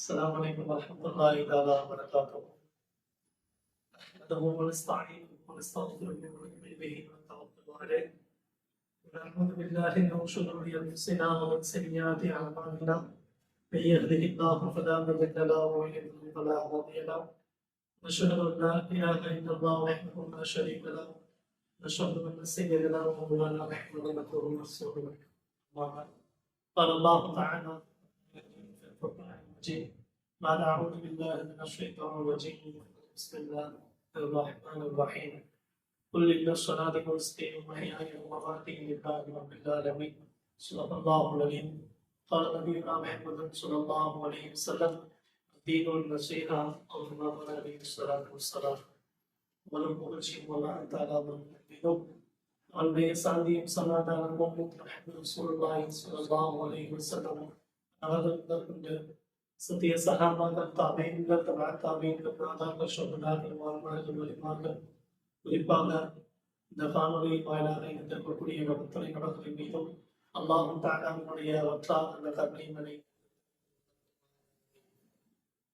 السلام عليكم ورحمة الله تعالى وبركاته. نحمده ونستعينه ونستغفره ونؤمن به ونتوكل عليه ونعوذ بالله من شرور أنفسنا ومن سيئات أعمالنا. من يهده الله فلا مضل له ومن يضلل فلا هادي له. نشهد أن لا إله إلا الله وحده لا شريك له. نشهد أن سيدنا ومولانا محمدا عبده ورسوله. قال الله تعالى في القرآن المجيد بعد أعوذ بالله من الشيطان الرجيم. بسم الله الرحمن الرحيم. قل إن الصلاة ونسكي ومحياي ومماتي لله رب العالمين. صدق الله العظيم. قال نبينا محمد صلى الله عليه وسلم الدين النصيحة أو ما قال عليه الصلاة والسلام. ولم أغشي ولا أنت على من تؤمنون. அவருடைய சாந்தியும் சமாதானமும் ரசூலுல்லாஹி ஸல்லல்லாஹு அலைஹி வஸல்லம் அவர்கள் கொண்டு சத்திய சஹாபாக்கள் தாபீன்கள் தபீன்கள் நாதாக்கள் ஷுஹதாக்கள் வாழ்மார்கள் வலிமார்கள் குறிப்பாக இந்த காணொலி வாயிலாக இருக்கக்கூடிய அத்தனை நபர்களின் மீதும் அல்லாஹ் தஆலாவுடைய வற்றாத அந்த கருணைமனை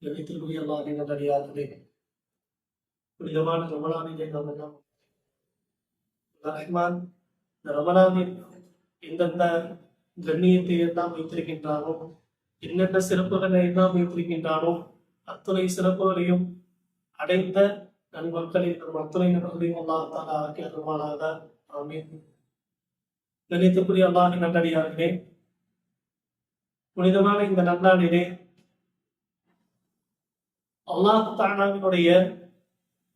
எழுத்திற்குரிய அல்லாஹ்வின் நல்லடியார்களே, புனிதமான ரமலானிலே நாம் எல்லாம் ரஹ்மான் ரமலானில் எந்தெந்த கண்ணியத்தை எல்லாம் வைத்திருக்கின்றானோ, என்னென்ன சிறப்புகளை எல்லாம் வைத்திருக்கின்றானோ, அத்துணை சிறப்புகளையும் அடைந்த நன்மக்களில் நம் அத்துணை நபர்களையும் அல்லாஹ் தஆலா ஆக்கி அருள்வானாக. ஆமீன். கண்ணியத்துக்குரிய அல்லாஹ்வின் நல்லடியார்களே, புனிதமான இந்த நன்னாளிலே அல்லாஹ் தஆலாவினுடைய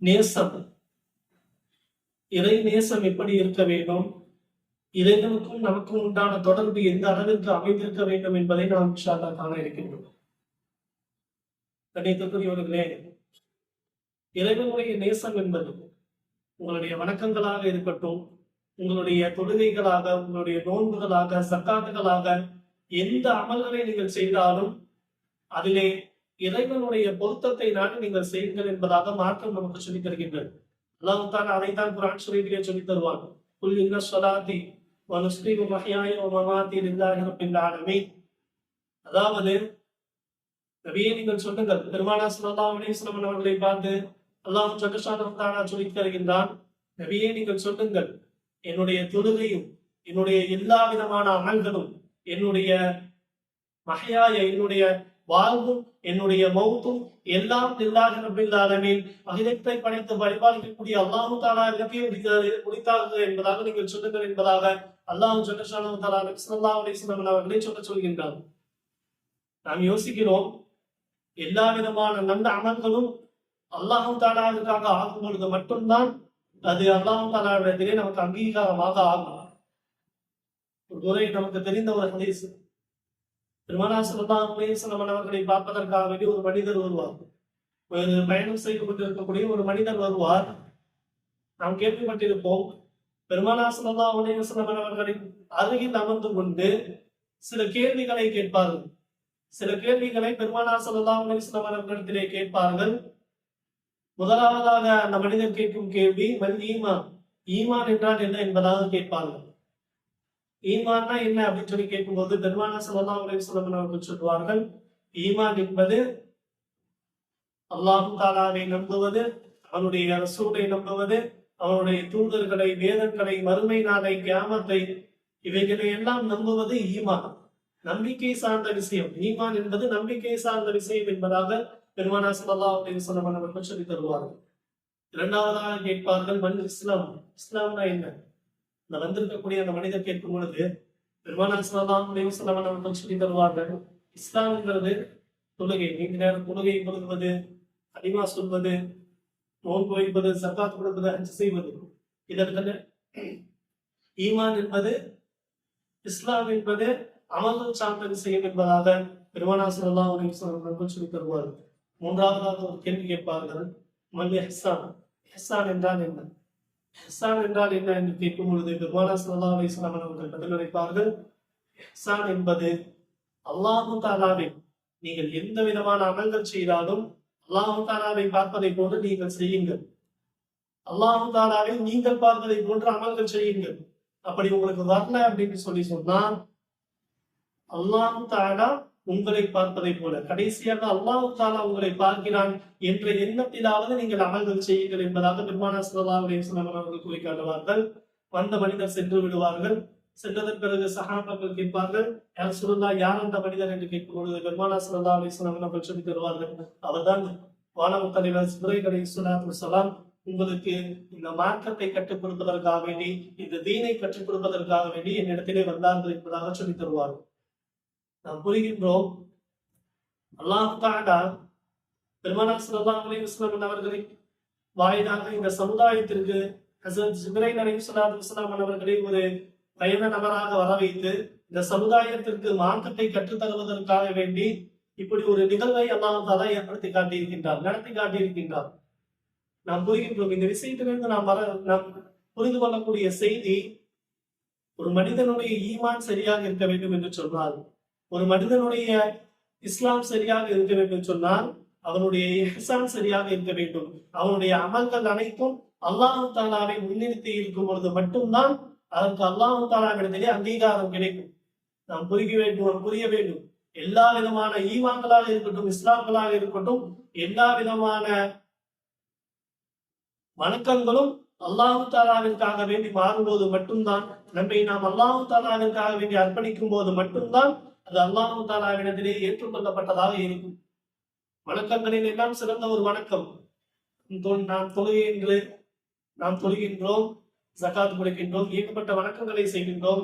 நேசம், இறை நேசம் எப்படி இருக்க வேண்டும், இறைவனுக்கும் நமக்கும் உண்டான தொடர்பு எந்த அளவிற்கு அமைந்திருக்க வேண்டும் என்பதை நாம் இன்ஷா அல்லாஹ் காண இருக்கின்றோம். கண்ணியத்துக்குரியவர்களே, இறைவனுடைய நேசம் என்பது உங்களுடைய வணக்கங்களாக இருக்கட்டும், உங்களுடைய தொழுகைகளாக, உங்களுடைய நோன்புகளாக, சக்காத்துகளாக, எந்த அமல்களை நீங்கள் செய்தாலும் அதிலே இறைவனுடைய பொருத்தத்தை நாடி நீங்கள் செய்யுங்கள் என்பதாக மாற்றம் நமக்கு சொல்லித் தருகின்றது. அல்லாஹ் தஆலா அதைத்தான் குர்ஆன் ஷரீஃபிலே சொல்லித் தருவான். குல் இன்ன ஸலாத்தி வ நுஸ்கி வ மஹ்யாய வ மமாத்தி லில்லாஹி ரப்பில் ஆலமீன். அதாவது நபியே நீங்கள் சொல்லுங்கள், பெருமானார் ஸல்லல்லாஹு அலைஹி வஸல்லம் அவர்களை பார்த்து அல்லாஹ் ஜல்லஷானஹு தஆலா சொல்லித் தருகின்றான், நபியே நீங்கள் சொல்லுங்கள், என்னுடைய தொழுகையும் என்னுடைய எல்லா விதமான அமல்களும், என்னுடைய மஹ்யாய என்னுடைய வாழ்வும் என்னுடைய மௌத்தும் எல்லாம் லில்லாஹி ரப்பில் ஆலமீன், அகிலத்தை படைத்து பரிபாலிக்கக்கூடிய அல்லாஹ் தஆலாவுக்கே உரித்தாகுது என்பதாக நீங்கள் சொல்லுங்கள் என்பதாக அல்லாஹ் ஜல்லஷானஹு தஆலா நபி ஸல்லல்லாஹு அலைஹி வஸல்லம் அவர்களை சொல்கின்றார். நாம் யோசிக்கிறோம், எல்லா விதமான நல்ல அமல்களும் அல்லாஹ் தஆலாவுக்காக ஆகும் பொழுது மட்டும்தான் அது அல்லாஹ் தஆலாவிடத்திலே நமக்கு அங்கீகாரமாக ஆகும். ஒரு முறை நமக்கு தெரிந்த ஒரு ஹதீஸ், பெருமானார் ஸல்லல்லாஹு அலைஹி வஸல்லம் அவர்களை பார்ப்பதற்காக வேண்டி ஒரு மனிதர் வருவார். ஒரு பயணம் செய்து கொண்டிருக்கக்கூடிய ஒரு மனிதர் வருவார். நாம் கேள்விப்பட்டிருப்போம், பெருமானார் ஸல்லல்லாஹு அலைஹி வஸல்லம் அவர்களின் அருகில் அமர்ந்து கொண்டு சில கேள்விகளை கேட்பார்கள். சில கேள்விகளை பெருமானார் ஸல்லல்லாஹு அலைஹி வஸல்லம் அவர்களிடத்திலே கேட்பார்கள். முதலாவதாக அந்த மனிதர் கேட்கும் கேள்வி மல் ஈமான், ஈமான் என்றால் என்ன என்பதாக கேட்பார்கள். ஈமான்னா என்ன அப்படின்னு சொல்லி கேட்கும்போது பெருமானார் ஸல்லல்லாஹு அலைஹி வஸல்லம் அவர்கள் சொல்வார்கள், ஈமான் என்பது அல்லாஹ் தஆலாவை நம்புவது, அவனுடைய ரசூலை நம்புவது, அவனுடைய தூதர்களை, வேதங்களை, மறுமை நாளை, கியாமத்தை, இவைகளை எல்லாம் நம்புவது ஈமான். நம்பிக்கை சார்ந்த விஷயம். ஈமான் என்பது நம்பிக்கை சார்ந்த விஷயம் என்பதாக பெருமானார் ஸல்லல்லாஹு அலைஹி வஸல்லம் அவர்கள் சொல்லித் தருவார்கள். இரண்டாவதாக கேட்பார்கள் மல் இஸ்லாம், இஸ்லாம்னா என்ன? இந்த வந்திருக்கக்கூடிய அந்த மனிதர் கேட்கும் பொழுது பெருமானார் ஸல்லல்லாஹு அலைஹி வஸல்லம் அவர்கள் சொல்லித் தருவார்கள், இஸ்லாம் என்பது தொழுகை, நீண்ட நேரம் தொழுகை கொள்வது, கலிமா சொல்வது, நோன்பு வைப்பது, ஸகாத் கொடுப்பது, ஹஜ் செய்வது. இதற்கு ஈமான் என்பது, இஸ்லாம் என்பது அமல்கள் சார்ந்த விஷயம் என்பதாக பெருமானார் ஸல்லல்லாஹு அலைஹி வஸல்லம் அவர்கள் சொல்லித் தருவார்கள். மூன்றாவதாக ஒரு கேள்வி கேட்பார்கள், மல் இஹ்சான், இஹ்சான் என்றால் என்ன? இஹ்சான் என்றால் என்ன என்று கேட்கும் பொழுது பெருமானார் ஸல்லல்லாஹு அலைஹி வஸல்லம் அவர்கள் பதிலளிப்பார்கள், இஹ்சான் என்பது அல்லாஹ் தஆலாவை நீங்கள் எந்த விதமான அமல்கள் செய்தாலும் அல்லாஹ் தஆலாவை பார்ப்பதை போன்று நீங்கள் செய்யுங்கள். அல்லாஹ் தஆலாவை நீங்கள் பார்ப்பதை போன்று அமல்கள் செய்யுங்கள். அப்படி உங்களுக்கு வரல அப்படின்னு சொன்னா அல்லாஹ் தஆலா உங்களை பார்ப்பதை போல. கடைசியாக அல்லாஹ் தாலா உங்களை பார்க்கிறான் என்ற எண்ணத்திலாவது நீங்கள் அமல்கள் செய்யுங்கள் என்பதாக பெருமானார் ஸல்லல்லாஹு அலைஹி வஸல்லம் அவர்கள் கூறி காட்டுவார்கள். வந்த மனிதர் சென்று விடுவார்கள். சென்றதன் பிறகு சஹாபாக்கள் கேட்பார்கள், யார் சொல்லலாம், யார் அந்த மனிதர் என்று கேட்கும் பொழுது பெருமானார் ஸல்லல்லாஹு அலைஹி வஸல்லம் அவர்கள் சொல்லி தருவார்கள், அவர்தான் வானவ தலைவர் ஜிப்ரீல் அலைஹிஸ்ஸலாத்து வஸ்ஸலாம் உங்களுக்கு இந்த மார்க்கத்தை கற்றுக் கொடுப்பதற்காக வேண்டி, இந்த தீனை கற்றுக் கொடுப்பதற்காக வேண்டி என்னிடத்திலே வந்தார்கள் என்பதாக சொல்லி தருவார்கள். நாம் புரிகின்றோம், அல்லாஹ் தஆலா பெருமானார் ஸல்லல்லாஹு அலைஹி வஸல்லம் அவர்களை வாயிலாக இந்த சமுதாயத்திற்கு ஹஸரத் ஜிப்ரீல் அலைஹிஸ்ஸலாத்து வஸ்ஸலாம் அவர்களை ஒரு பயண நபராக வர வைத்து இந்த சமுதாயத்திற்கு மார்க்கத்தை கற்றுத் தருவதற்காக வேண்டி இப்படி ஒரு நிகழ்வை அல்லாஹ் தஆலா ஏற்படுத்தி காட்டியிருக்கின்றார், நடத்தி காட்டியிருக்கின்றார். நாம் புரிகின்றோம். இந்த விஷயத்திலிருந்து நாம் புரிந்து கொள்ளக்கூடிய செய்தி, ஒரு மனிதனுடைய ஈமான் சரியாக இருக்க வேண்டும் என்று சொன்னால், ஒரு மனிதனுடைய இஸ்லாம் சரியாக இருக்க வேண்டும் சொன்னால், அவனுடைய இஹ்சான் சரியாக இருக்க வேண்டும். அவனுடைய அமல்கள் அனைத்தும் அல்லாஹ் தஆலாவை முன்னிறுத்தி இருக்கும் பொழுது மட்டும்தான் அதற்கு அல்லாஹ் தஆலாவிடத்திலே அங்கீகாரம் கிடைக்கும். நாம் புரிய வேண்டும். எல்லா விதமான ஈமான்களாக இருக்கட்டும், இஸ்லாம்களாக இருக்கட்டும், எல்லா விதமான வணக்கங்களும் அல்லாஹ் தஆலாவிற்காக வேண்டி மாறும்போது மட்டும்தான், நம்மை நாம் அல்லாஹ் தஆலாவிற்காக வேண்டி அர்ப்பணிக்கும் போது மட்டும்தான் அது அல்லாஹ் தஆலாவிடத்திலே ஏற்றுக்கொள்ளப்பட்டதாக இருக்கும். வணக்கங்களில் எல்லாம் சிறந்த ஒரு வணக்கம் நாம் தொழுகின்றோம், ஜகாத் கொடுக்கின்றோம், ஏகப்பட்ட வணக்கங்களை செய்கின்றோம்.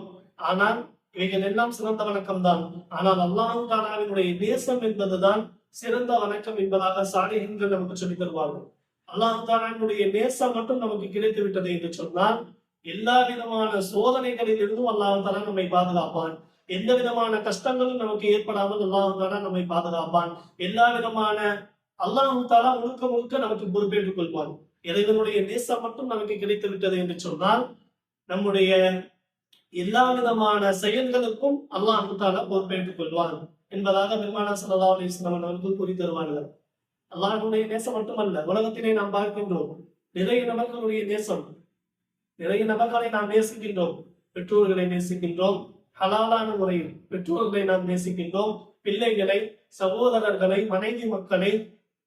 ஆனால் இவைகள் எல்லாம் சிறந்த வணக்கம் தான். ஆனால் அல்லாஹ் தஆலாவினுடைய நேசம் என்பதுதான் சிறந்த வணக்கம் என்பதாக சாலிஹீன்கள் நமக்கு சொல்லித் தருவார்கள். அல்லாஹ் தஆலாவினுடைய நேசம் மட்டும் நமக்கு கிடைத்து விட்டது என்று சொன்னால், எல்லா விதமான சோதனைகளில் இருந்தும் அல்லாஹ் தஆலா நம்மை பாதுகாப்பான். எந்த விதமான கஷ்டங்களும் நமக்கு ஏற்படாமல் அல்லாஹ் தஆலா நம்மை பாதுகாப்பான். எல்லா விதமான அல்லாஹ் தஆலா முழுக்க நமக்கு பொறுப்பேற்றுக் கொள்வான். இறைவனுடைய நேசம் மட்டும் நமக்கு கிடைத்து விட்டது என்று சொன்னால், நம்முடைய எல்லா விதமான செயல்களுக்கும் அல்லாஹ் தஆலா பொறுப்பேற்றுக் கொள்வான் என்பதாக பெருமானார் ஸல்லல்லாஹு அலைஹி வஸல்லம் அவர்கள் கூறி தருவார்கள். அல்லாஹ்வுடைய நேசம் மட்டுமல்ல, உலகத்திலே நாம் பார்க்கின்றோம் நிறைய நபர்களுடைய நேசம், நிறைய நபர்களை நாம் நேசிக்கின்றோம். பெற்றோர்களை நேசிக்கின்றோம், ஹலாலான முறையில் பெற்றோர்களை நாம் நேசிக்கின்றோம். பிள்ளைகளை, சகோதரர்களை, மனைவி மக்களை,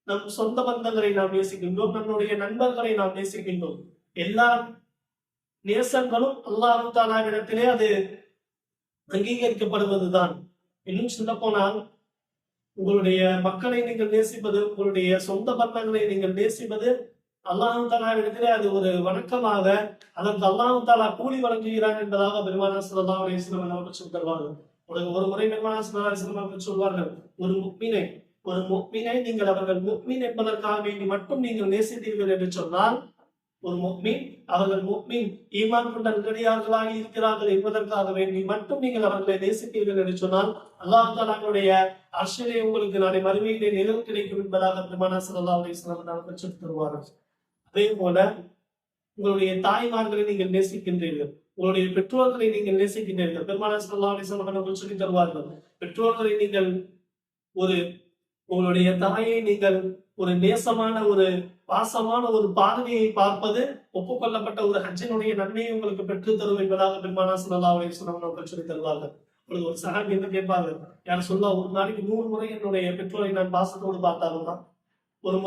நம் சொந்த பந்தங்களை நாம் நேசிக்கின்றோம். நம்முடைய நண்பர்களை நாம் நேசிக்கின்றோம். எல்லா நேசங்களும் அல்லாஹ் தஆலாவிடத்திலே அது அங்கீகரிக்கப்படுவதுதான். இன்னும் சொல்ல போனால், உங்களுடைய மக்களை நீங்கள் நேசிப்பது, உங்களுடைய சொந்த பந்தங்களை நீங்கள் நேசிப்பது அல்லாஹ் தஆலாவிடத்திலே அது ஒரு வணக்கமாக, அதற்கு அல்லாஹ் தஆலா கூலி வழங்குகிறான் என்பதாக பெருமானார் ஸல்லல்லாஹு அலைஹி வஸல்லம் அவர்கள் சொல்லி தருவார்கள். ஒரு முறை பெருமானார் ஸல்லல்லாஹு அலைஹி வஸல்லம் அவர்கள் சொல்வார்கள், ஒரு முஃமினை நீங்கள் அவர்கள் முஃமின் என்பதற்காக வேண்டி மட்டும் நீங்கள் நேசித்தீர்கள் என்று சொன்னால், ஒரு முஃமின் அவர்கள் முஃமின் ஈமான் கொண்ட நல்லடியார்களாக இருக்கிறார்கள் என்பதற்காக வேண்டி மட்டும் நீங்கள் அவர்களை நேசித்தீர்கள் என்று சொன்னால், அல்லாஹ் தஆலாவுடைய அர்ஷிலே உங்களுக்கு நாளை மறுமையிலே நிழல் கிடைக்கும் என்பதாக பெருமானார் ஸல்லல்லாஹு அலைஹி வஸல்லம் அவர்கள் சொல்லித் தருவார்கள். அதே போல உங்களுடைய தாய்மார்களை நீங்கள் நேசிக்கின்றீர்கள், உங்களுடைய பெற்றோர்களை நீங்கள் நேசிக்கின்றீர்கள். பெருமானார் ஸல்லல்லாஹு அலைஹி வஸல்லம் அவர்கள் சொல்லித் தருவார்கள், பெற்றோர்களை நீங்கள் உங்களுடைய தாயை நீங்கள் ஒரு நேசமான, ஒரு பாசமான ஒரு பார்வையை பார்ப்பது ஒப்புக்கொள்ளப்பட்ட ஒரு ஹஜ்ஜினுடைய நன்மையை உங்களுக்கு பெற்று தரும் என்பதாக பெருமானார் ஸல்லல்லாஹு அலைஹி வஸல்லம் அவர்கள் சொல்லித் தருவார்கள். ஒரு சஹாபி என்ன கேட்பார்கள், யார் சொல்ல, ஒரு நாளைக்கு 100 முறை என்னுடைய பெற்றோரை நான் பாசத்தோடு பார்த்தாலும் தான், ஒரு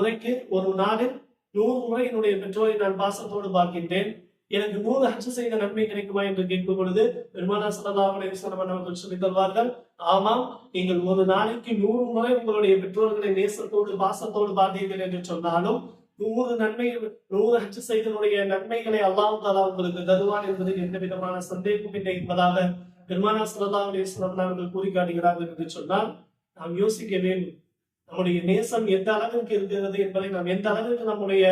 நாளில் 100 முறை என்னுடைய பெற்றோரை நான் பாசத்தோடு பார்க்கின்றேன், எனக்கு 100 ஹஜ் செய்த நன்மை கிடைக்குமா என்று கேட்கும் பொழுது பெருமானார் ஸல்லல்லாஹு அலைஹி வஸல்லம் அவர்கள் சொல்லித் தருவார்கள், ஆமாம், நீங்கள் ஒரு நாளைக்கு 100 முறை உங்களுடைய பெற்றோர்களை நேசத்தோடு பாசத்தோடு பார்த்தீர்கள் என்று சொன்னாலும் 100 ஹஜ் செய்தனுடைய நன்மைகளை அல்லாஹ் தஆலா உங்களுக்கு தருவான் என்பதில் எந்த விதமான சந்தேகமும் இல்லை என்பதாக பெருமானார் ஸல்லல்லாஹு அலைஹி வஸல்லம் அவர்கள் கூறி காட்டுகிறார்கள் என்று சொன்னால், நாம் யோசிக்க வேண்டும். நம்முடைய நேசம் எந்த அளவிற்கு இருக்கிறது என்பதை, நாம் எந்த அளவிற்கு நம்முடைய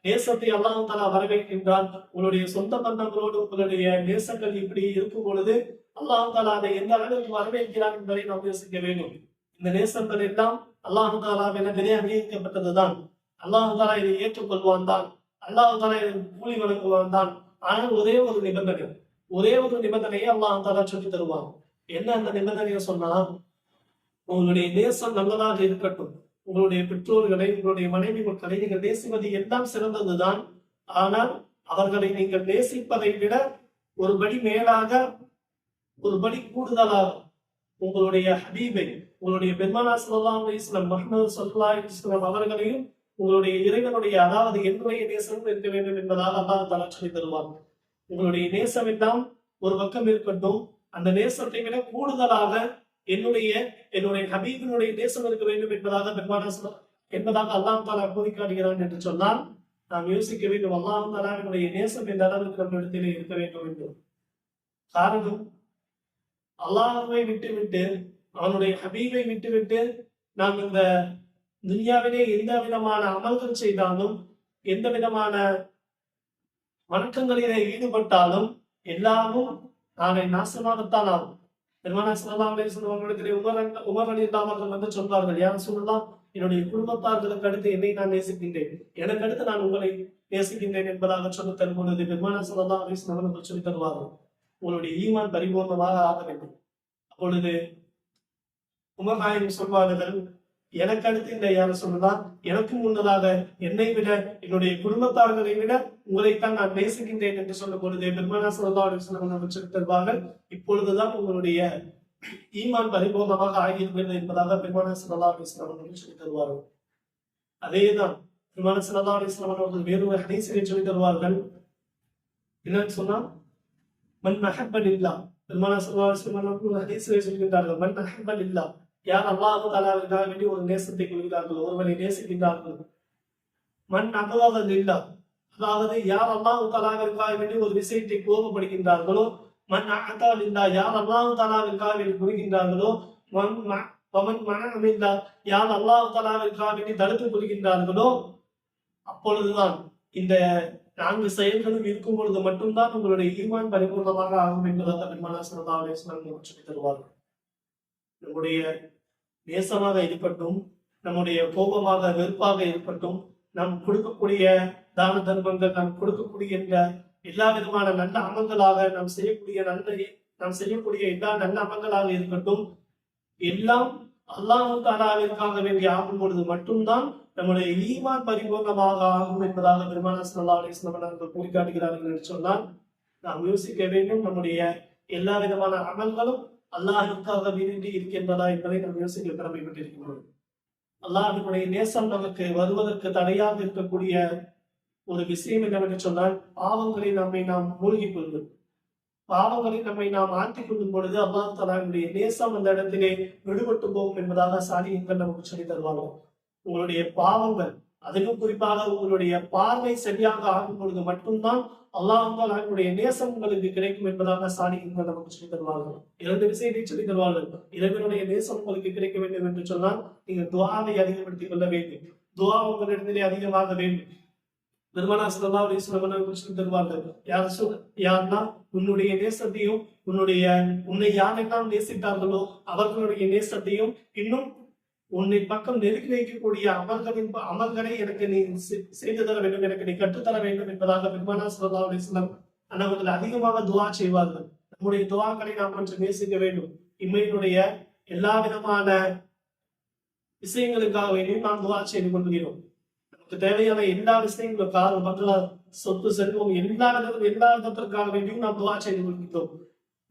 நேசத்தை அல்லாஹ் தஆலா வரவேற்கின்றான். உங்களுடைய சொந்த பந்தங்களோடு உங்களுடைய நேசங்கள் இப்படி இருக்கும் பொழுது அல்லாஹ் தஆலா அதை எந்த அளவிற்கு வரவேற்கிறான் என்பதை நாம் யோசிக்க வேண்டும். இந்த நேசங்கள் எல்லாம் அல்லாஹ் தஆலாவிடத்திலே அங்கீகரிக்கப்பட்டதுதான். அல்லாஹ் தஆலா இதை ஏற்றுக்கொள்வான் தான், அல்லாஹ் தஆலா இதை கூலி வழங்குவான் தான். ஆனால் ஒரே ஒரு நிபந்தனையை அல்லாஹ் தஆலா சொல்லி தருவான். என்ன அந்த நிபந்தனையை சொன்னா, உங்களுடைய நேசம் நல்லதாக இருக்கட்டும், உங்களுடைய பெற்றோர்களை, உங்களுடைய மனைவி மக்களை நீங்கள் நேசிப்பது எல்லாம் சிறந்ததுதான். ஆனால் அவர்களை நீங்கள் நேசிப்பதை விட ஒரு படி மேலாக, ஒரு படி கூடுதலாக உங்களுடைய ஹபீபை, உங்களுடைய பெருமானா ஸல்லல்லாஹு அலைஹி வஸல்லம் முஹம்மது ஸல்லல்லாஹு அலைஹி வஸல்லம் அவர்களையும் உங்களுடைய இறைவனுடைய அதாவது என்னுடைய நேசம் இருக்க வேண்டும் என்பதாக அல்லாஹ் தஆலா சொல்லி தருவார். உங்களுடைய நேசம் எல்லாம் ஒரு பக்கம் இருக்கட்டும், அந்த நேசத்தை விட கூடுதலாக என்னுடைய ஹபீபினுடைய நேசம் இருக்க வேண்டும் என்பதாக அல்லாஹ் தஆலா கூறி காட்டுகிறான் என்று சொன்னால் நாம் யோசிக்க வேண்டும், அல்லாஹ் தஆலாவினுடைய நேசம் எந்த அளவுக்கு நம்மிடத்திலே இருக்க வேண்டும் என்று. காரணம், அல்லாஹ்வை விட்டுவிட்டு அவனுடைய ஹபீபை விட்டுவிட்டு நாம் இந்த துன்யாவிலே எந்த விதமான அமல்கள் செய்தாலும் எந்த விதமான வணக்கங்களிலே ஈடுபட்டாலும் எல்லாமும் நாளை நாசமாகத்தான் ஆகும். பெருமானா ஸல்லல்லாஹு அலைஹி வஸல்லம் அவர்களிடத்திலே உமர் ரலியல்லாஹு அவர்கள் வந்து சொல்வார்கள், யா ரசூலல்லாஹ், என்னுடைய குடும்பத்தார்களுக்கு அடுத்து என்னை நான் நேசிக்கின்றேன், எனக்கு அடுத்து நான் உங்களை நேசிக்கின்றேன் என்பதாக சொல்லித் தரும் பொழுது பெருமானா ஸல்லல்லாஹு அலைஹி வஸல்லம் அவர்கள் சொல்லித் தருவார்கள், உங்களுடைய ஈமான் பரிபூர்ணமாக ஆக வேண்டும். அப்பொழுது உமர் நாயகம் சொல்வார்கள், எனக்கு அடுத்து இந்த யார சொல்லலாம், எனக்கு முன்னதாக என்னை விட என்னுடைய குடும்பத்தார்களை விட உங்களைத்தான் நான் நேசிக்கின்றேன் என்று சொல்லும் பொழுது பெருமானா ஸல்லல்லாஹு அலைஹி வஸல்லம் சொல்லித் தருவார்கள், இப்பொழுதுதான் உங்களுடைய ஈமான் பரிபூர்ணமாக ஆகியிருக்கிறது என்பதாக பெருமானா ஸல்லல்லாஹு அலைஹி வஸல்லம் சொல்லித் தருவார்கள். அதேதான் பெருமானா ஸல்லல்லாஹு அலைஹி வஸல்லம் அவர்கள் வேறொரு ஹதீஸிலே சொல்லித் தருவார்கள். என்னன்னு சொன்னா, மன் அஹப்ப லில்லாஹ், பெருமானா ஸல்லல்லாஹு அலைஹி வஸல்லம் அவர்கள் ஹதீஸிலே சொல்கின்றார்கள், மன் அஹப்ப லில்லாஹ், யார் அல்லாஹ் தஆலாவிற்காக வேண்டி ஒரு நேசத்தை கொள்கிறார்களோ, ஒருவரை நேசிக்கின்றார்கள். மன் அபகத லில்லாஹ், அதாவது யார் அல்லாஹ் தஆலாவிற்காக வேண்டி ஒரு விஷயத்தை கோபப்படுகின்றார்களோ, மன் அஅதா லில்லாஹ், யார் அல்லாஹ் தஆலாவிற்காக வேண்டி கொடுக்கின்றார்களோ, வமன் மனஅ லில்லாஹ், யார் அல்லாஹ் தஆலாவிற்காக வேண்டி தடுத்துக் கொள்கின்றார்களோ, அப்பொழுதுதான் இந்த 4 செயல்களும் இருக்கும் பொழுது மட்டும்தான் உங்களுடைய ஈமான் பரிபூர்ணமாக ஆகும் என்பதாக பெருமானா ஸல்லல்லாஹு அலைஹி வஸல்லம் சொல்லித் தருவார்கள். நம்முடைய நேசமாக இருக்கட்டும், நம்முடைய கோபமாக வெறுப்பாக இருக்கட்டும், நாம் கொடுக்கக்கூடிய தான தர்மங்கள், நாம் கொடுக்கக்கூடிய எல்லா விதமான நல்ல அமல்களாக நாம் செய்யக்கூடிய எல்லா நல்ல அமல்களாக இருக்கட்டும், எல்லாம் அல்லாஹ் தஆலாவிற்காக வேண்டி ஆகும் பொழுது மட்டும்தான் நம்முடைய ஈமான் பரிபூர்ணமாக ஆகும் என்பதாக பெருமானா ஸல்லல்லாஹு அலைஹி வஸல்லம் அவர்கள் கூறி காட்டுகிறார்கள் என்று சொன்னால் நாம் யோசிக்க வேண்டும், நம்முடைய எல்லா விதமான அமல்களும் அல்லாஹ்வுக்காக வேண்டி இருக்கின்றதா என்பதை நாம் யோசிக்க கடமைப்பட்டிருக்கிறோம். அல்லாஹ்வுடைய நேசம் நமக்கு வருவதற்கு தடையாக இருக்கக்கூடிய ஒரு விஷயம் என்னவென்று சொன்னால், பாவங்களை நாம் மூழ்கிக் கொள்வது. பாவங்களை நம்மை நாம் ஆற்றிக் கொள்ளும் பொழுது அல்லாஹ் தஆலாவுடைய நேசம் அந்த இடத்திலே விடுபட்டு போகும் என்பதாக சாலிஹீன்கள் நமக்கு சொல்லித் தருவார்கள். உங்களுடைய பாவங்கள், அதிலும் குறிப்பாக உங்களுடைய பார்வை சரியாக ஆகும் பொழுது மட்டும்தான் அல்லாஹ் தஆலாவுடைய நேசம் உங்களுக்கு கிடைக்கும் என்பதாக சாலிஹீன்கள் நமக்கு சொல்லித் தருவார்கள். 2 விஷயத்தை சொல்லித் தருவார்கள். இறைவனுடைய நேசம் உங்களுக்கு கிடைக்க வேண்டும் என்று சொன்னால் நீங்கள் துஆவை அதிகப்படுத்திக் கொள்ள வேண்டும். துஆ உங்களிடத்திலே அதிகமாக வேண்டும். பெருமானா ஸல்லல்லாஹு அலைஹி வஸல்லம் அவர்கள் சொல்லித் தருவார்கள், யா ரசூல், யா அல்லாஹ், உன்னுடைய நேசத்தையும் உன்னை யாரெல்லாம் நேசித்தார்களோ அவர்களுடைய நேசத்தையும் இன்னும் உன்னை பக்கம் நெருக்கி வைக்கக்கூடிய அமல்களை எனக்கு நீ செய்து தர வேண்டும், எனக்கு நீ கற்றுத்தர வேண்டும் என்பதாக பெருமானா ஸல்லல்லாஹு அலைஹி வஸல்லம் அவர்கள் அதிகமாக துஆ செய்வார்கள். நம்முடைய துஆக்களை நாம் கொஞ்சம் நேசிக்க வேண்டும். இம்மையினுடைய எல்லா விதமான விஷயங்களுக்காக வேண்டியும் நாம் துஆ செய்து கொள்கிறோம். நமக்கு தேவையான எல்லா விஷயங்களும், கார், பங்களா, சொத்து, செல்வம், எல்லா விதத்திற்காக வேண்டியும் நாம் துஆ செய்து கொள்கிறோம்.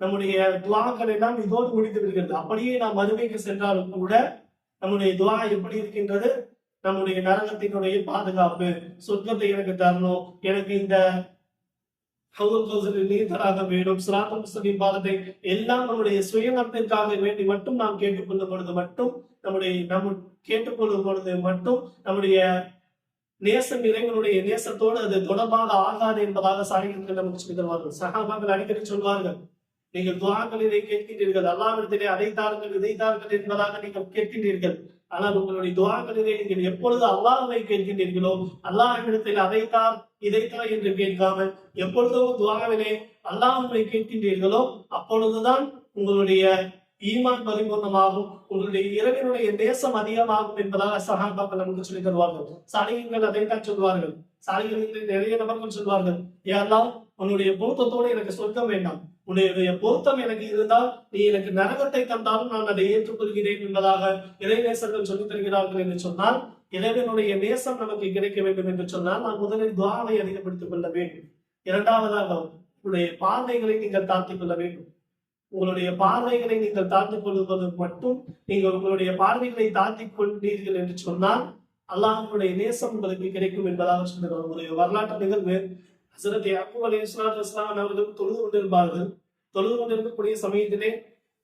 நம்முடைய துஆக்கள் எல்லாம் இதோடு முடிந்து விடுகிறது. அப்படியே நாம் மறுமைக்கு சென்றாலும் கூட நம்முடைய துஆ எப்படி இருக்கின்றது? நம்முடைய நரகத்தினுடைய பாதுகாப்பு, சொர்க்கத்தை எனக்கு தரணும், எனக்கு இந்த நீர் தராக வேண்டும், சிராத்துல் முஸ்தகீம் பாதத்தை எல்லாம் நம்முடைய சுயநலத்திற்காக வேண்டி மட்டும் நாம் கேட்டுக்கொள்ளும் பொழுது மட்டும் நம்முடைய நேசம் இறைவனுடைய நேசத்தோடு அது தொடர்பாக ஆகாது என்பதாக சாலிஹீன்கள் நமக்கு சொல்லித் தருவார்கள். சஹாபாக்கள் அடிக்கடி சொல்வார்கள், நீங்கள் துஆக்கள் இதை கேட்கின்றீர்கள், அல்லாஹ்விடத்திலே அதை தாருங்கள் இதை தாருங்கள் என்பதாக நீங்கள் கேட்கின்றீர்கள். ஆனால் உங்களுடைய துஆக்களிலே நீங்கள் எப்பொழுது அல்லாஹ்வை கேட்கின்றீர்களோ, அல்லாஹ்விடத்தில் அதைத்தார் இதைத்தார் என்று கேட்காமல் எப்பொழுதோ துஆவிலே அல்லாஹ்வை கேட்கின்றீர்களோ அப்பொழுதுதான் உங்களுடைய ஈமான் பரிபூர்ணமாகும், உங்களுடைய இறைவனுடைய நேசம் அதிகமாகும் என்பதாக சஹாபாக்கள் நமக்கு சொல்லித் தருவார்கள். சாலிஹீன்கள் அதைத்தான் சொல்வார்கள். சாலிஹீன்களில் நிறைய நபர்கள் சொல்வார்கள், யா அல்லாஹ், உன்னுடைய பொருத்தத்தோடு எனக்கு சொர்க்கம் வேண்டாம், உன்னுடைய பொருத்தம் எனக்கு இருந்தால் நீ எனக்கு நரகத்தை தந்தாலும் நான் அதை ஏற்றுக்கொள்கிறேன் என்பதாக இறைநேசர்கள் சொல்லித் தருகிறார்கள் என்று சொன்னால், இறைவனுடைய நேசம் நமக்கு கிடைக்க வேண்டும் என்று சொன்னால் நாம் முதலில் துஆவை அதிகப்படுத்திக் கொள்ள வேண்டும். இரண்டாவதாக உங்களுடைய பார்வைகளை நீங்கள் தாழ்த்திக் கொள்ள வேண்டும். உங்களுடைய பார்வைகளை நீங்கள் தாழ்த்திக் கொள்வது மட்டும் நீங்கள் உங்களுடைய பார்வைகளை தாழ்த்திக் கொண்டீர்கள் என்று சொன்னால் அல்லாஹ்வுடைய நேசம் உங்களுக்கு கிடைக்கும் என்பதாக சொல்கிறார். ஒரு வரலாற்று நிகழ்வு. ஹஸரத் யாக்கூப் அலைஹிஸ்ஸலாத்து வஸ்ஸலாம் அவர்கள் தொழுது கொண்டிருப்பார்கள். தொழுது கொண்டிருக்கக்கூடிய சமயத்திலே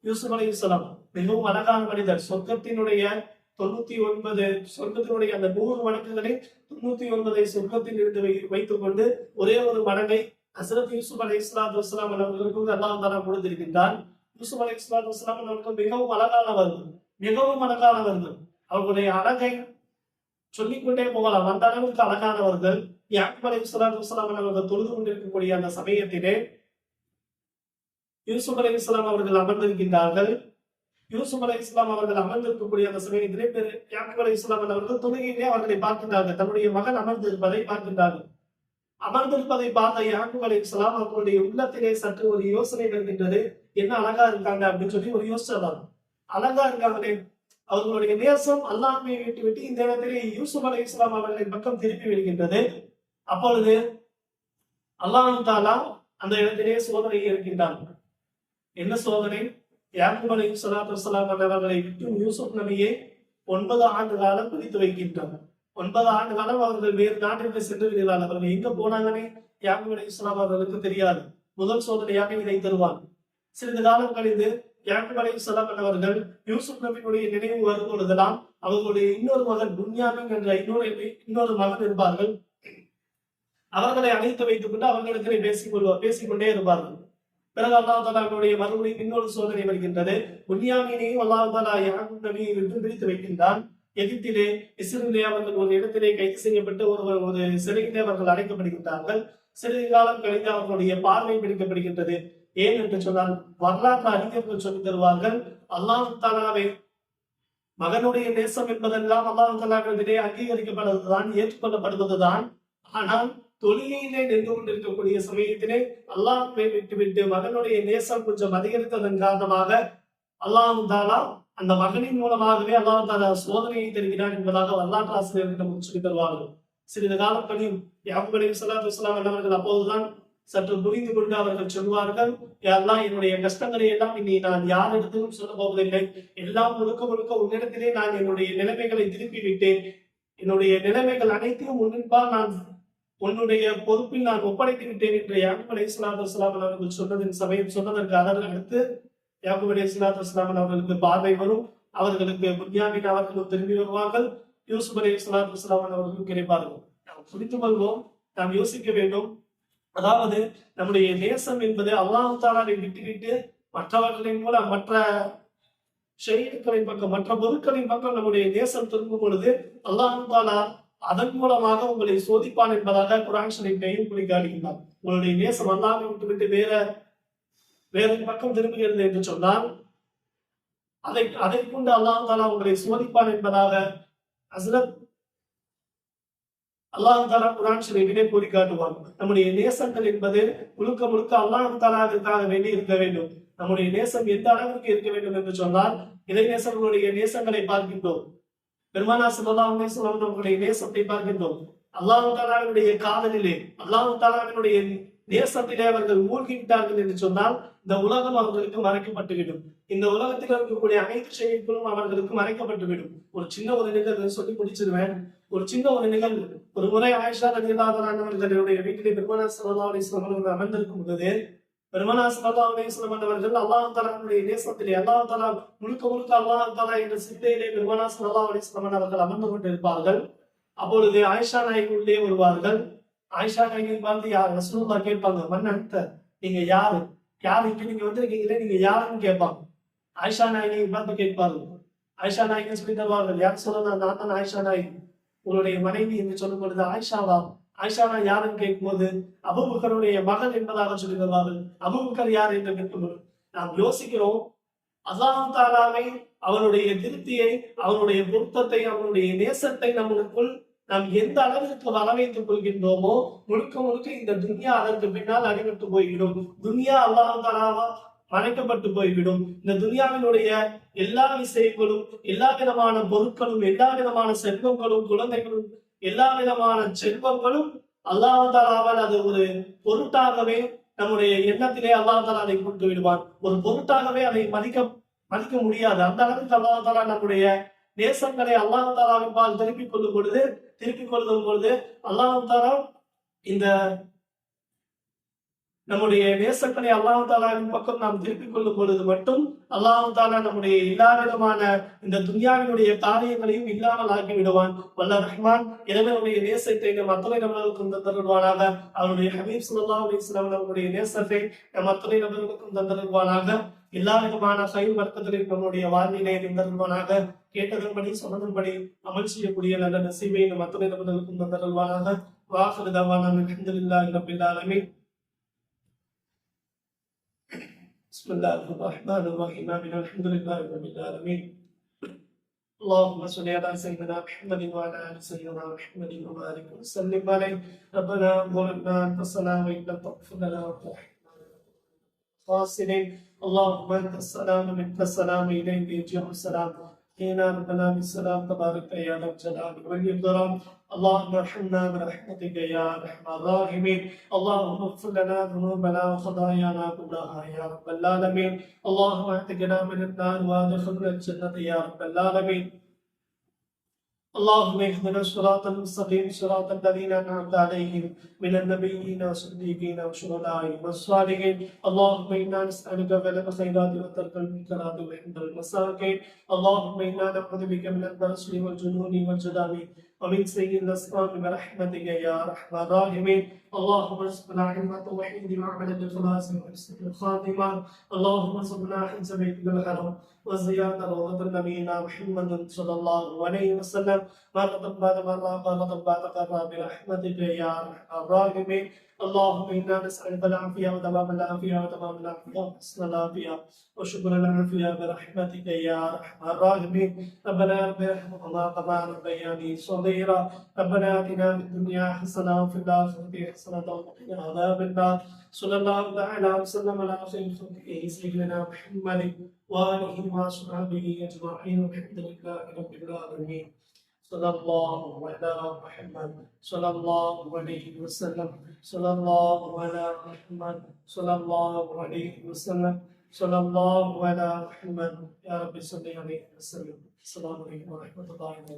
யூசுப் அலைஹிஸ்ஸலாம் மிகவும் அழகான மனிதர். சொர்க்கத்தினுடைய 99 அந்த 100 மடங்குகளை 99 சொர்க்கத்தில் இருந்து வைத்துக் கொண்டு ஒரே ஒரு மடங்கை ஹஸரத் யூசுப் அலைஹிஸ்ஸலாத்து வஸ்ஸலாம் அவர்களுக்கு அல்லாஹ் தஆலா கொடுத்திருக்கின்றான். யூசுப் அலைஹிஸ்ஸலாத்து வஸ்ஸலாம் அவர்கள் மிகவும் அழகானவர்கள். அவர்களுடைய அழகை சொல்லிக்கொண்டே போகலாம். அந்த அளவுக்கு அழகானவர்கள். யாக்கூப் அலைஹிஸ்ஸலாத்து வஸ்ஸலாம் அவர்கள் தொழுது கொண்டிருக்கக்கூடிய அந்த சமயத்திலே யூசுப் அலைஹிஸ்ஸலாம் அவர்கள் அமர்ந்திருக்கின்றார்கள். யூசுப் அலைஹிஸ்ஸலாம் அவர்கள் அமர்ந்திருக்கக்கூடிய அந்த சமயத்திலே யாக்கூப் அலைஹிஸ்ஸலாம் அவர்கள் தொழுகையிலே அவர்களை பார்க்கின்றார்கள். தன்னுடைய மகன் அமர்ந்திருப்பதை பார்க்கின்றார்கள். அமர்ந்திருப்பதை பார்த்த யாக்கூப் அலைஹிஸ்ஸலாம் அவர்களுடைய உள்ளத்திலே சற்று ஒரு யோசனை வருகின்றது. என்ன அழகா இருக்காங்க அப்படின்னு சொல்லி ஒரு யோசிச்சாங்க. அழகா இருக்காங்களே, அவர்களுடைய நேசம் அல்லாஹ்வை விட்டு இந்த இடத்திலே யூசுப் அலைஹிஸ்ஸலாம் அவர்களின் பக்கம் திருப்பி விடுகின்றது. அப்பொழுது அல்லாஹ் தஆலா அந்த இடத்திலே சோதனை இருக்கின்றான். என்ன சோதனை? யாக்கூப் அலைஹிஸ்ஸலாத்து வஸ்ஸலாம் அவர்களை விட்டு யூசுப் நபியை 9 ஆண்டு காலம் பிடித்து வைக்கின்றார். 9 ஆண்டு காலம் அவர்கள் வேறு நாட்டிற்கு சென்று விடுகிறார்கள். அவர்கள் எங்க போனாங்கன்னு யாக்கூப் அலைஹிஸ்ஸலாம் அவர்களுக்கு தெரியாது. முதல் சோதனையாக இதை தருவான். சிறிது காலம் கழிந்து யாக்கூப் அலைஹிஸ்ஸலாம் அவர்கள் யூசுப் நபியினுடைய நினைவு வரும் பொழுதெல்லாம் அவர்களுடைய இன்னொரு மகன் புன்யாமின் என்ற இன்னொரு மகன் இருப்பார்கள். அவர்களை அழைத்து வைத்துக் கொண்டு அவர்களிடத்திலே பேசிக்கொண்டே இருப்பார்கள். பிறகு அல்லாஹ் தஆலாவுடைய மறுபடியும் இன்னொரு சோதனை வருகின்றது. புன்யாமீனையும் அல்லாஹ் தஆலா யாக்கூப் நபியை விட்டு பிடித்து வைக்கின்றான். எகிப்திலே இஸ்ரவேலிலே அவர்கள் ஒரு இடத்திலே கைது செய்யப்பட்டு ஒரு சிறையிலே அவர்கள் அடைக்கப்படுகின்றார்கள். சிறிது காலம் கழிந்து அவர்களுடைய பார்வை பிடிக்கப்படுகின்றது. ஏன் என்று சொன்னால் வரலாற்று அறிஞர்கள் சொல்லித் தருவார்கள், அல்லாஹ் தஆலாவை மகனுடைய நேசம் என்பதெல்லாம் அல்லாஹ் தஆலாவிலே அங்கீகரிக்கப்படுவதுதான், ஏற்றுக்கொள்ளப்படுவதுதான். ஆனால் தொழுகையிலே நின்று கொண்டிருக்கக்கூடிய சமயத்திலே அல்லாஹ்வை விட்டுவிட்டு மகனுடைய நேசம் கொஞ்சம் அதிகரித்ததன் காரணமாக அல்லாஹ் தஆலா அந்த மகனின் மூலமாகவே அல்லாஹ் தஆலா சோதனையை தருகிறான் என்பதாக வரலாற்று ஆசிரியர்கள் சொல்லித் தருவார்கள். சிறிது காலம் கழியும் யாக்கூப் அலைஹிஸ்ஸலாத்து வஸ்ஸலாம் அவர்கள் அப்போதுதான் சற்று புரிந்து கொண்டு அவர்கள் சொல்வார்கள், யா அல்லாஹ், என்னுடைய கஷ்டங்களை எல்லாம் இனி நான் யாரிடத்திலும் சொல்ல போவதில்லை. எல்லாம் முழுக்க உன்னிடத்திலே நான் என்னுடைய நிலைமைகளை திருப்பி விட்டேன். என்னுடைய நிலைமைகள் அனைத்தையும் உன்னின்பால் நான் உன்னுடைய பொறுப்பில் நான் ஒப்படைத்து விட்டேன் என்று யாக்கூப் அலைஹிஸ்ஸலாத்து வஸ்ஸலாம் அவர்கள் சொன்னதற்கு அடுத்து யாக்கூப் அலைஹிஸ்ஸலாத்து வஸ்ஸலாம் அவர்களுக்கு பார்வை வரும். அவர்களுக்கு புன்யாமின் அவர்களும் திரும்பி வருவார்கள். யூசுப் அலைஹிஸ்ஸலாத்து வஸ்ஸலாம் அவர்களும் கிடைப்பார்கள். நாம் புரிந்து கொள்வோம், நாம் யோசிக்க வேண்டும். அதாவது நம்முடைய நேசம் என்பது அல்லாஹ் தஆலாவை விட்டுவிட்டு மற்றவர்களின் மூலம் மற்ற ஷைகளின் பக்கம் மற்ற பொருட்களின் பக்கம் நம்முடைய நேசம் திரும்பும் பொழுது அல்லாஹ் தஆலா அதன் மூலமாக உங்களை சோதிப்பான் என்பதாக குர்ஆன் ஷரீஃபையும் குறிக்காட்டுகின்றார். உங்களுடைய நேசம் அல்லாஹ்வை விட்டுவிட்டு வேற பக்கம் திரும்புகிறது என்று சொன்னால் அதை கொண்டு அல்லாஹ் தஆலா உங்களை சோதிப்பான் என்பதாக ஹஸரத் அல்லாஹ் தஆலா குர்ஆன் ஷரீஃபிலே குறிக்காட்டுவார். நம்முடைய நேசங்கள் என்பது முழுக்க அல்லாஹ் தஆலாவிற்காக வேண்டி இருக்க வேண்டும். நம்முடைய நேசம் எந்த அளவிற்கு இருக்க வேண்டும் என்று சொன்னால் இறை நேசர்களுடைய நேசங்களை பார்க்கின்றோம். பெருமானார் ஸல்லல்லாஹு அலைஹி வஸல்லம் அவர்களுடைய நேசத்தை பார்க்கின்றோம். அல்லாஹ் தஆலாவினுடைய காதலிலே அல்லாஹ் தஆலாவினுடைய நேசத்திலே அவர்கள் மூழ்கிவிட்டார்கள் என்று சொன்னால் இந்த உலகம் அவர்களுக்கு மறைக்கப்பட்டுவிடும். இந்த உலகத்தில் இருக்கக்கூடிய அனைத்து செயல்களும் அவர்களுக்கு மறைக்கப்பட்டுவிடும். ஒரு நிகழ்வு சொல்லி முடிச்சிருவேன். ஒரு நிகழ்வு. ஒரு முறை ஆயிஷா ரலியல்லாஹு அன்ஹா அவர்களுடைய வீட்டிலே பெருமானார் ஸல்லல்லாஹு அலைஹி வஸல்லம் அவர்கள் அமர்ந்திருக்கும் பொழுது பெருமானார் ஸல்லல்லாஹு அலைஹி வஸல்லம் அவர்கள் அல்லாஹ் தஆலாவுடைய நேசத்திலே அல்லாஹ் தஆலா முழுக்க அல்லாஹ் தஆலா என்ற சிந்தையிலே பெருமானார் ஸல்லல்லாஹு அலைஹி வஸல்லம் அவர்கள் அமர்ந்து கொண்டிருப்பார்கள். அப்பொழுது ஆயிஷா நாயகி உள்ளே வருவார்கள். ஆயிஷா நாயகி பார்த்து யார் ரசூலுல்லாஹ் கேட்பாங்க, மன்னன் நீங்க யாரு இங்க நீங்க வந்திருக்கீங்களே, நீங்க யாருன்னு கேட்பாங்க. ஆயிஷா நாயகி பார்த்து கேட்பார்கள். ஆயிஷா நாயகி சொல்லி தருவார்கள், யார் சொல்லலாம், நான் தான் ஆயிஷா நாயகி, உங்களுடைய மனைவி என்று சொல்லும் பொழுது ஆயிஷாவா யாருன்னு கேட்கும்போது அபூபக்கருடைய மகன் என்பதாக சொல்லி தருவார்கள். அபூபக்கர் யார் என்று கேட்கும்போது நாம் யோசிக்கிறோம், அல்லாஹ் தஆலாவை அவனுடைய திருப்தியை அவனுடைய பொருத்தத்தை அவனுடைய நேசத்தை நம்மளுக்குள் நாம் எந்த அளவிற்கு வரவைத்துக் கொள்கின்றோமோ முழுக்க இந்த துன்யா அதற்கு பின்னால் அடிபட்டு போய்விடும். துன்யா அல்லாஹ் தஆலாவா மறைக்கப்பட்டு போய்விடும். இந்த துன்யாவினுடைய எல்லா விஷயங்களும் எல்லா விதமான பொருட்களும் எல்லா விதமான செல்வங்களும் குழந்தைகளும் எல்லா விதமான செல்வங்களும் அல்லாஹ் தஆலாவால் அது ஒரு பொருட்டாகவே நம்முடைய எண்ணத்திலே அல்லாஹ் தாலா அதை கொண்டு விடுவான். ஒரு பொருட்டாகவே அதை மதிக்க முடியாது. அந்த அளவுக்கு அல்லாஹ் தாலா நம்முடைய நேசங்களை அல்லாஹ் தாலாவின் திருப்பிக் கொள்ளும் பொழுது அல்லாஹ் தாலா இந்த நம்முடைய நேசங்களை அல்லாஹ் தாலாவின் பக்கம் நாம் திருப்பிக் கொள்ளும் பொழுது மட்டும் அல்லாஹ் தாலா நம்முடைய எல்லா விதமான இந்த துன்யாவினுடைய காரியங்களையும் இல்லாமல் ஆக்கி விடுவான். வல்ல ரஹ்மான் இறைவனுடைய நேசத்தை நம் அத்தனை நபர்களுக்கும் தந்தருள்வானாக. அவருடைய ஹபீப் ஸல்லல்லாஹு அலைஹி வஸல்லம் நம்முடைய நேசத்தை நம் அத்தனை நபர்களுக்கும் தந்தருள்வானாக. எல்லா விதமான கயிறு வர்க்கத்திலையும் நம்முடைய வாழ்வினை தந்தருள்வானாக. கேட்டதன்படி சொன்னதன்படி அமல் செய்யக்கூடிய நல்ல நசீபை நம் அத்தனை நபர்களுக்கும் தந்தருள்வானாக. வாஹிரு தஅவானா அல்ஹம்துலில்லாஹி ரப்பில் ஆலமீன். بسم الله الرحمن الرحيم. الحمد لله رب العالمين. اللهم صل على سيدنا محمد وعلى ال سيدنا محمد وبارك وسلم عليه. ربنا ظلمنا انفسنا وان لم تغفر لنا وترحمنا خاسرين. اللهم انت السلام منك السلام اليك يرجع السلام. حين ربنا بالسلام تبارك يا ذا الجلال والاكرام. اللهم ارحمنا برحمتك يا ارحم الراحمين. اللهم اغفر لنا ذنوبنا وخطايانا كلها يا رب العالمين. اللهم اعتقنا من النار وادخلنا الجنه يا رب العالمين. اللهم اهدنا الصراط المستقيم صراط الذين انعمت عليهم من النبيين والصديقين والشهداء والصالحين. اللهم انا نسالك فعل الخيرات وترك المنكرات وحب المساكين. اللهم انا نعوذ بك من البرص والجنون والجذام ومن سيء الاسقام برحمتك يا ارحم الراحمين. اللهم ارزقنا علم التوحيد وعمل الاخلاص وحسن الخاتمه. اللهم ارزقنا حفظ بيتك الحرام وزيادة روضة نبينا محمد صلى الله عليه وسلم مرة بعد مرة برحمتك يا ارحم الراحمين. اللهم انا نسالك العافيه وتمام العافيه وحسن العافيه وشكر العافيه برحمتك يا ارحم الراحمين. ربنا رب ارحمهما كما ربياني صغيرا. ربنا اتنا في الدنيا حسنه وفي الاخره حسنه وقنا عذاب النار. صلى الله تعالى وسلم على خير خلقه سيدنا محمد وآله وصحبه أجمعين والحمد لله رب العالمين. صلى الله على محمد صلى الله عليه وسلم. صلى الله على محمد صلى الله عليه وسلم. صلى الله على محمد. يا رب صل عليه وسلم. السلام عليكم ورحمة الله وبركاته.